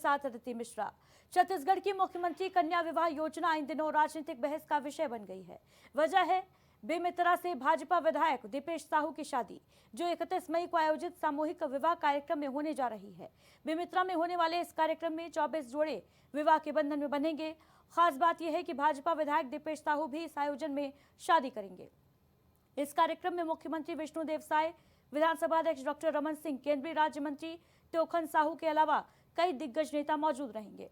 साथ अदिति मिश्रा। छत्तीसगढ़ की मुख्यमंत्री कन्या विवाह योजना इन दिनों राजनीतिक बहस का विषय बन गई है। वजह है बेमेतरा से भाजपा विधायक दीपेश साहू की शादी, जो 31 मई को आयोजित सामूहिक विवाह कार्यक्रम में होने जा रही है। बेमेतरा में होने वाले इस कार्यक्रम में 24 जोड़े विवाह के बंधन में बंधेंगे। खास बात यह है कि भाजपा विधायक दीपेश साहू भी इस आयोजन में शादी करेंगे। इस कार्यक्रम में मुख्यमंत्री विष्णुदेव साय, विधानसभा अध्यक्ष डॉक्टर रमन सिंह, केंद्रीय राज्य मंत्री त्योखन साहू के अलावा कई दिग्गज नेता मौजूद रहेंगे।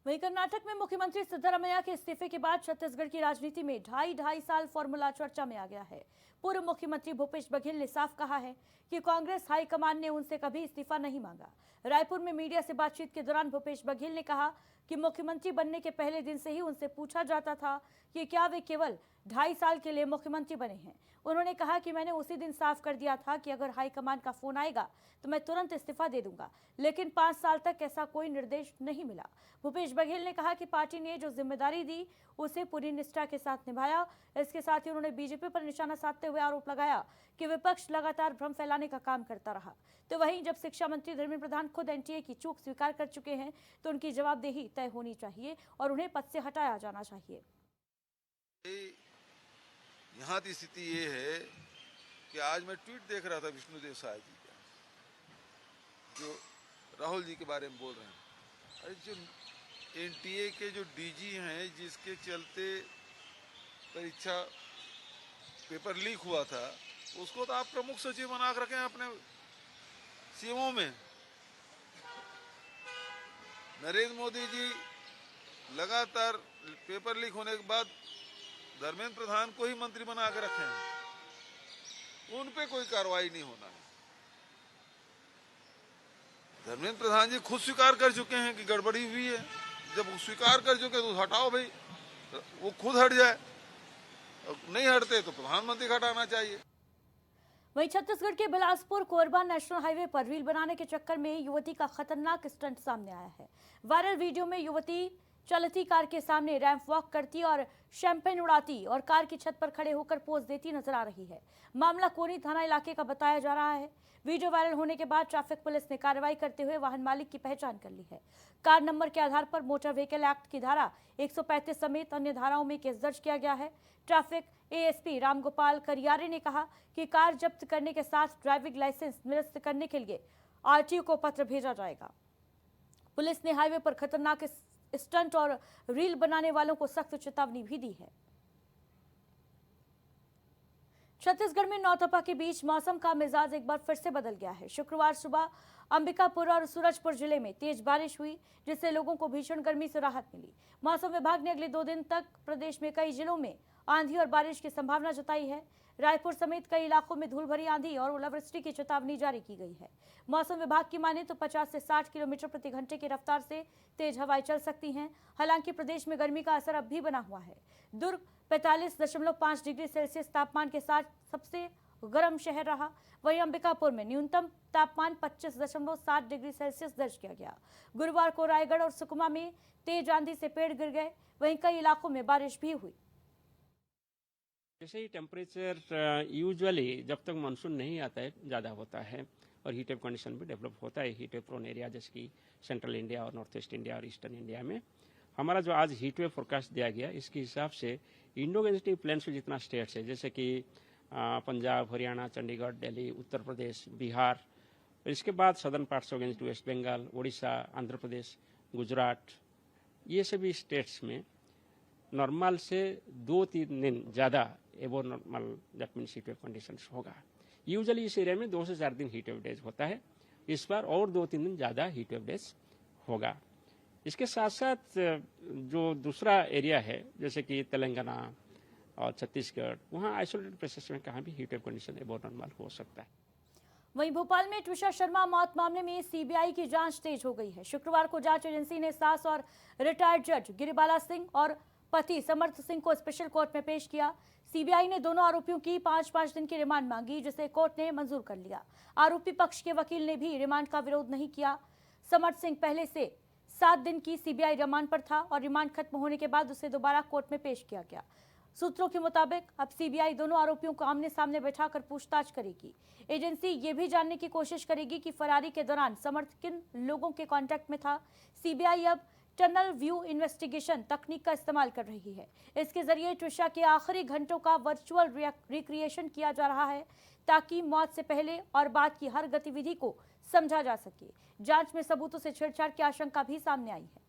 वहीं कर्नाटक में मुख्यमंत्री सिद्धरामैया के इस्तीफे के बाद छत्तीसगढ़ की राजनीति में ढाई साल फॉर्मूला चर्चा में आ गया है। पूर्व मुख्यमंत्री भूपेश बघेल ने साफ कहा है कि कांग्रेस हाईकमान ने उनसे कभी इस्तीफा नहीं मांगा। रायपुर में मीडिया से बातचीत के दौरान भूपेश बघेल ने कहा कि मुख्यमंत्री बनने के पहले दिन से ही उनसे पूछा जाता था कि क्या वे केवल 2.5 साल के लिए मुख्यमंत्री बने हैं। उन्होंने कहा कि मैंने उसी दिन साफ कर दिया था कि अगर हाईकमान का फोन आएगा तो मैं तुरंत इस्तीफा दे दूंगा, लेकिन 5 साल तक ऐसा कोई निर्देश नहीं मिला। भूपेश बघेल ने कहा कि पार्टी ने जो जिम्मेदारी दी उसे पूरी निष्ठा के साथ निभाया। इसके साथ ही उन्होंने बीजेपी पर निशाना साधते हुए आरोप लगाया कि विपक्ष लगातार भ्रम फैलाने का काम करता रहा। तो वहीं जब शिक्षा मंत्री धर्मेंद्र प्रधान खुद एनटीए की चूक स्वीकार कर चुके हैं तो उनकी जवाबदेही तय होनी चाहिए और उन्हें पद से हटाया जाना चाहिए। यहाँ की स्थिति ये है कि आज मैं ट्वीट देख रहा था विष्णुदेव साय जी का, जो राहुल जी के बारे में बोल रहे हैं। अरे जो एनटीए के जो डीजी हैं, जिसके चलते परीक्षा पेपर लीक हुआ था, उसको तो आप प्रमुख सचिव बना कर रखे हैं अपने सीएमओ में। नरेंद्र मोदी जी लगातार पेपर लीक होने के बाद धर्मेंद्र प्रधान को ही मंत्री बना के रखे हैं, उन पे कोई कार्रवाई नहीं होना है। धर्मेंद्र प्रधान जी खुद स्वीकार कर चुके हैं कि गड़बड़ी हुई है। जब वो स्वीकार कर चुके तो हटाओ भाई, वो खुद हट जाए। नहीं हटते तो प्रधानमंत्री को हटाना चाहिए। वहीं छत्तीसगढ़ के बिलासपुर कोरबा नेशनल हाईवे पर रील बनाने के चक्कर में युवती का खतरनाक स्टंट सामने आया है। वायरल वीडियो में युवती चलती कार के सामने रैंप वॉक करती और शैंपेन उड़ाती और कार की छत पर खड़े होकर पोज देती नजर आ रही है। मामला कोनी थाना इलाके का बताया जा रहा है। वीडियो वायरल होने के बाद ट्रैफिक पुलिस ने कार्रवाई करते हुए वाहन मालिक की पहचान कर ली है। कार नंबर के आधार पर मोटर व्हीकल एक्ट की धारा 135 समेत अन्य धाराओं में केस दर्ज किया गया है। ट्रैफिक एएसपी रामगोपाल करियारे ने कहा कि कार जब्त करने के साथ ड्राइविंग लाइसेंस निरस्त करने के लिए आरटीओ को पत्र भेजा जाएगा। पुलिस ने हाईवे पर खतरनाक स्टंट और रील बनाने वालों को सख्त चेतावनी भी दी है। छत्तीसगढ़ में नौतपा के बीच मौसम का मिजाज एक बार फिर से बदल गया है। शुक्रवार सुबह अंबिकापुर और सूरजपुर जिले में तेज बारिश हुई, जिससे लोगों को भीषण गर्मी से राहत मिली। मौसम विभाग ने अगले 2 दिन तक प्रदेश में कई जिलों में आंधी और बारिश की संभावना जताई है। रायपुर समेत कई इलाकों में धूल भरी आंधी और ओलावृष्टि की चेतावनी जारी की गई है। मौसम विभाग की माने तो 50 से 60 किलोमीटर प्रति घंटे की रफ्तार से तेज हवाएं चल सकती हैं। हालांकि प्रदेश में गर्मी का असर अब भी बना हुआ है। दुर्ग 45.5 डिग्री सेल्सियस तापमान के साथ सबसे गर्म शहर रहा। वहीं अंबिकापुर में न्यूनतम तापमान 25.7 डिग्री सेल्सियस दर्ज किया गया। गुरुवार को रायगढ़ और सुकमा में तेज आंधी से पेड़ गिर गए। वहीं कई इलाकों में बारिश भी हुई। जैसे ही टेम्परेचर यूजुअली जब तक मानसून नहीं आता है ज़्यादा होता है और हीट वेव कंडीशन भी डेवलप होता है हीट वेव प्रोन एरिया जैसे कि सेंट्रल इंडिया और नॉर्थ ईस्ट इंडिया और ईस्टर्न इंडिया में। हमारा जो आज हीट वेव फोरकास्ट दिया गया इसके हिसाब से इंडो गैंजेटिक प्लेन्स में जितना स्टेट्स है जैसे कि पंजाब, हरियाणा, चंडीगढ़, दिल्ली, उत्तर प्रदेश, बिहार, इसके बाद southern parts of gangetic West Bengal, Odisha, Andhra Pradesh, Gujarat, ये सभी स्टेट्स में नॉर्मल से 2-3 दिन ज़्यादा एबो normal that means heat wave conditions होगा। यूजुअली इस एरिया में 2 से 4 दिन हीट वेव डेज होता है, इस बार और 2-3 दिन ज़्यादा हीट वेव डेज होगा। इसके साथ साथ जो दूसरा एरिया है जैसे कि तेलंगाना और छत्तीसगढ़, वहाँ आइसोलेटेड प्लेसेस में कहाँ भी हीट वेव कंडीशन एबो नॉर्मल हो सकता है। वहीं भोपाल में ट्विशा शर्मा मौत मामले में सीबीआई की जांच तेज हो गई है। शुक्रवार को जांच एजेंसी ने सास और रिटायर्ड जज गिरिबाला सिंह और पति समर्थ सिंह को स्पेशल कोर्ट में पेश किया। सीबीआई ने दोनों आरोपियों की 5-5 दिन की रिमांड मांगी, जिसे कोर्ट ने मंजूर कर लिया। आरोपी पक्ष के वकील ने भी रिमांड का विरोध नहीं किया। समर्थ सिंह पहले से 7 दिन की सीबीआई रिमांड पर था और रिमांड खत्म होने के बाद उसे दोबारा कोर्ट में पेश किया गया। सूत्रों के मुताबिक अब सीबीआई दोनों आरोपियों को आमने सामने बैठाकर पूछताछ करेगी। एजेंसी ये भी जानने की कोशिश करेगी कि फरारी के दौरान समर्थ किन लोगों के कांटेक्ट में था। सीबीआई अब टनल व्यू इन्वेस्टिगेशन तकनीक का इस्तेमाल कर रही है। इसके जरिए ट्रिशा के आखिरी घंटों का वर्चुअल रिक्रिएशन किया जा रहा है ताकि मौत से पहले और बाद की हर गतिविधि को समझा जा सके। जांच में सबूतों से छेड़छाड़ की आशंका भी सामने आई है।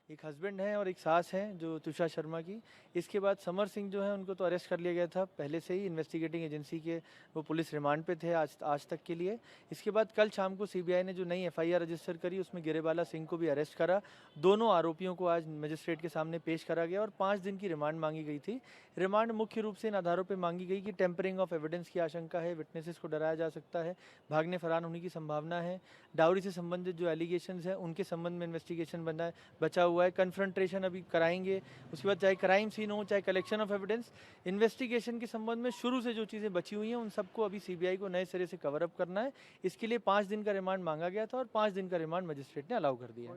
एक हस्बैंड है और एक सास है जो तुषार शर्मा की। इसके बाद समर सिंह जो है उनको तो अरेस्ट कर लिया गया था पहले से ही, इन्वेस्टिगेटिंग एजेंसी के वो पुलिस रिमांड पे थे आज तक के लिए। इसके बाद कल शाम को सीबीआई ने जो नई एफआईआर रजिस्टर करी उसमें गिरेबाला सिंह को भी अरेस्ट करा। दोनों आरोपियों को आज मजिस्ट्रेट के सामने पेश करा गया और 5 दिन की रिमांड मांगी गई थी। रिमांड मुख्य रूप से इन आधारों पर मांगी गई कि टेम्परिंग ऑफ एविडेंस की आशंका है, विटनेसेस को डराया जा सकता है, भागने फरार होने की संभावना है, डाउरी से संबंधित जो एलिगेशंस हैं उनके संबंध में इन्वेस्टिगेशन बचा हुआ है, कन्फ्रंट्रेशन अभी कराएंगे। उसके बाद चाहे क्राइम सीन हो चाहे कलेक्शन ऑफ एविडेंस, इन्वेस्टिगेशन के संबंध में शुरू से जो चीज़ें बची हुई हैं उन सबको अभी सीबीआई को नए सिरे से कवर अप करना है। इसके लिए 5 दिन का रिमांड मांगा गया था और 5 दिन का रिमांड मजिस्ट्रेट ने अलाउ कर दिया।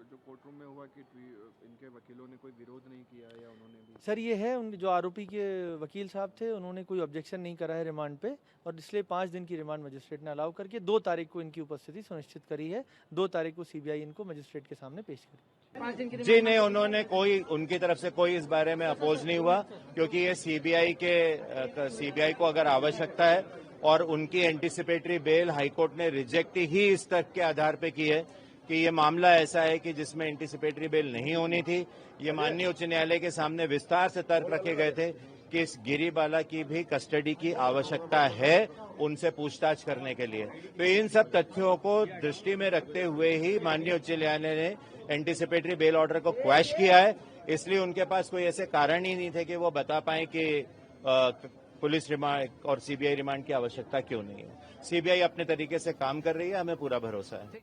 जो कोर्ट रूम में हुआ कि इनके वकीलों ने कोई विरोध नहीं किया या उन्होंने भी? सर ये है, उन जो आरोपी के वकील साहब थे उन्होंने कोई ऑब्जेक्शन नहीं करा है रिमांड पे और इसलिए 5 दिन की रिमांड मजिस्ट्रेट ने अलाउ करके 2 तारीख को इनकी उपस्थिति सुनिश्चित करी है। 2 तारीख को सीबीआई इनको मजिस्ट्रेट के सामने पेश करेगी। जी नहीं, उन्होंने कोई, उनकी तरफ से कोई इस बारे में अपोज नहीं हुआ क्योंकि ये सीबीआई को अगर आवश्यकता है और उनकी एंटिसिपेटरी बेल हाईकोर्ट ने रिजेक्ट ही इस तक के आधार पे की है कि ये मामला ऐसा है कि जिसमें एंटिसिपेटरी बेल नहीं होनी थी। ये माननीय उच्च न्यायालय के सामने विस्तार से तर्क रखे गए थे कि इस गिरीबाला की भी कस्टडी की आवश्यकता है उनसे पूछताछ करने के लिए। तो इन सब तथ्यों को दृष्टि में रखते हुए ही माननीय उच्च न्यायालय ने एंटिसिपेटरी बेल ऑर्डर को क्वैश किया है। इसलिए उनके पास कोई ऐसे कारण ही नहीं थे कि वो बता पाए कि पुलिस रिमांड और सीबीआई रिमांड की आवश्यकता क्यों नहीं है। सीबीआई अपने तरीके से काम कर रही है, हमें पूरा भरोसा है।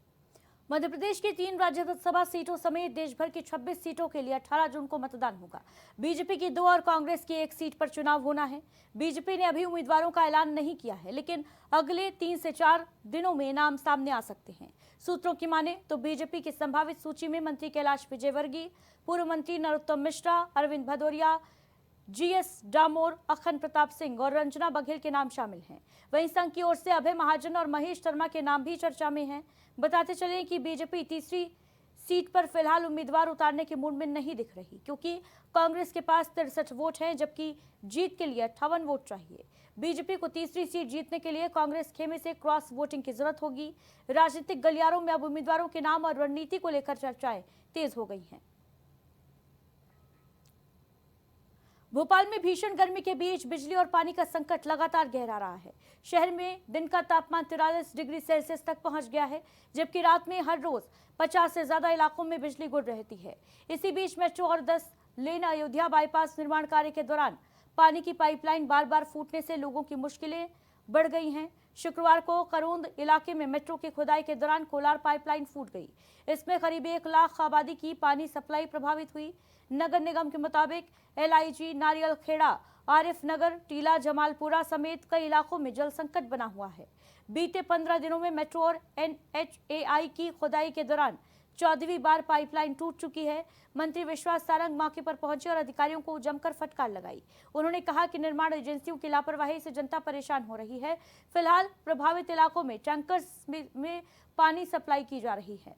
मध्य प्रदेश की 3 राज्यसभा सीटों समेत देश भर की 26 सीटों के लिए 18 जून को मतदान होगा। बीजेपी की 2 और कांग्रेस की 1 सीट पर चुनाव होना है। बीजेपी ने अभी उम्मीदवारों का ऐलान नहीं किया है, लेकिन अगले 3 से 4 दिनों में नाम सामने आ सकते हैं। सूत्रों की माने तो बीजेपी की संभावित सूची में मंत्री कैलाश विजयवर्गीय, पूर्व मंत्री नरोत्तम मिश्रा, अरविंद भदौरिया, जीएस डामोर, अखंड प्रताप सिंह और रंजना बघेल के नाम शामिल हैं। वहीं संघ की ओर से अभय महाजन और महेश शर्मा के नाम भी चर्चा में हैं। बताते चलें कि बीजेपी तीसरी सीट पर फिलहाल उम्मीदवार उतारने के मूड में नहीं दिख रही, क्योंकि कांग्रेस के पास 63 वोट हैं, जबकि जीत के लिए 58 वोट चाहिए। बीजेपी को तीसरी सीट जीतने के लिए कांग्रेस खेमे से क्रॉस वोटिंग की जरूरत होगी। राजनीतिक गलियारों में अब उम्मीदवारों के नाम और रणनीति को लेकर चर्चाएं तेज हो गई हैं। भोपाल में भीषण गर्मी के बीच बिजली और पानी का संकट लगातार गहरा रहा है। शहर में दिन का तापमान 43 डिग्री सेल्सियस तक पहुंच गया है, जबकि रात में हर रोज 50 से ज्यादा इलाकों में बिजली गुल रहती है। इसी बीच मेट्रो और 10 लेन अयोध्या बाईपास निर्माण कार्य के दौरान पानी की पाइपलाइन बार बार फूटने से लोगों की मुश्किलें बढ़ गई हैं। शुक्रवार को करोंद इलाके में मेट्रो की खुदाई के दौरान कोलार पाइपलाइन फूट गई। इसमें करीब 1 लाख आबादी की पानी सप्लाई प्रभावित हुई। नगर निगम के मुताबिक एलआईजी, नारियल खेड़ा, आरिफ नगर, टीला, जमालपुरा समेत कई इलाकों में जल संकट बना हुआ है। बीते 15 दिनों में मेट्रो और एनएचएआई की खुदाई के दौरान 14वीं बार पाइपलाइन टूट चुकी है। मंत्री विश्वास सारंग मौके पर पहुंचे और अधिकारियों को जमकर फटकार लगाई। उन्होंने कहा कि निर्माण एजेंसियों की लापरवाही से जनता परेशान हो रही है। फिलहाल प्रभावित इलाकों में टैंकर्स में पानी सप्लाई की जा रही है।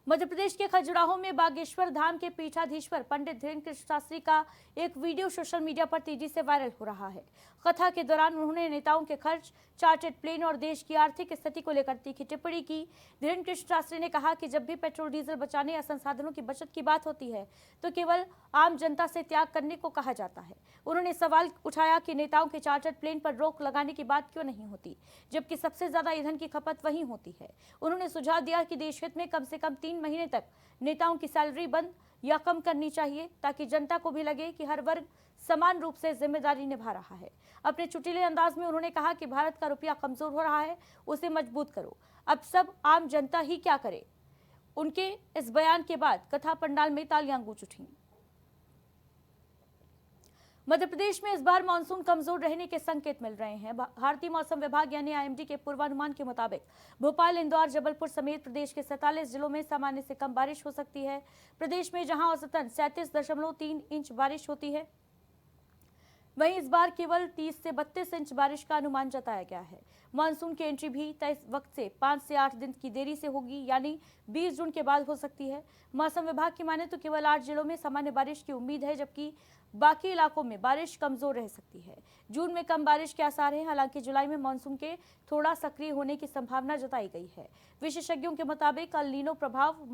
मध्य प्रदेश के खजुराहो में बागेश्वर धाम के पीठाधीश्वर पंडित धीरेन्द्र कृष्ण शास्त्री का एक वीडियो सोशल मीडिया पर तेजी से वायरल हो रहा है। कथा के दौरान उन्होंने नेताओं के खर्च, चार्टर्ड प्लेन और देश की आर्थिक स्थिति को लेकर तीखी टिप्पणी की। धीरेन्द्र कृष्ण शास्त्री ने कहा कि जब भी पेट्रोल डीजल बचाने या संसाधनों की बचत की बात होती है तो केवल आम जनता से त्याग करने को कहा जाता है। उन्होंने सवाल उठाया कि नेताओं के चार्टर्ड प्लेन पर रोक लगाने की बात क्यों नहीं होती, जबकि सबसे ज्यादा ईंधन की खपत वहीं होती है। उन्होंने सुझाव दिया कि देश हित में कम से कम 3 महीने तक नेताओं की सैलरी बंद या कम करनी चाहिए, ताकि जनता को भी लगे कि हर वर्ग समान रूप से जिम्मेदारी निभा रहा है। अपने चुटीले अंदाज में उन्होंने कहा कि भारत का रुपया कमजोर हो रहा है, उसे मजबूत करो, अब सब आम जनता ही क्या करे। उनके इस बयान के बाद कथा पंडाल में तालियां गूंज उठी। मध्य प्रदेश में इस बार मानसून कमजोर रहने के संकेत मिल रहे हैं। भारतीय मौसम विभाग यानी आईएमडी के पूर्वानुमान के मुताबिक भोपाल, इंदौर, जबलपुर समेत प्रदेश के 47 जिलों में सामान्य से कम बारिश हो सकती है। प्रदेश में जहां औसतन 37.3 इंच बारिश होती है, वहीं इस बार केवल 30 से 32 इंच बारिश का अनुमान जताया गया है। मानसून की एंट्री भी तय वक्त से 5 से 8 दिन की देरी से होगी, यानी 20 जून के बाद हो सकती है। मौसम विभाग की माने तो केवल 8 जिलों में सामान्य बारिश की उम्मीद है, जबकि बाकी इलाकों में बारिश कमजोर रह सकती है। जून में कम बारिश के आसार हैं, हालांकि जुलाई में मानसून के थोड़ा सक्रिय होने की संभावना जताई गई है। विशेषज्ञों के मुताबिक अल नीनो प्रभाव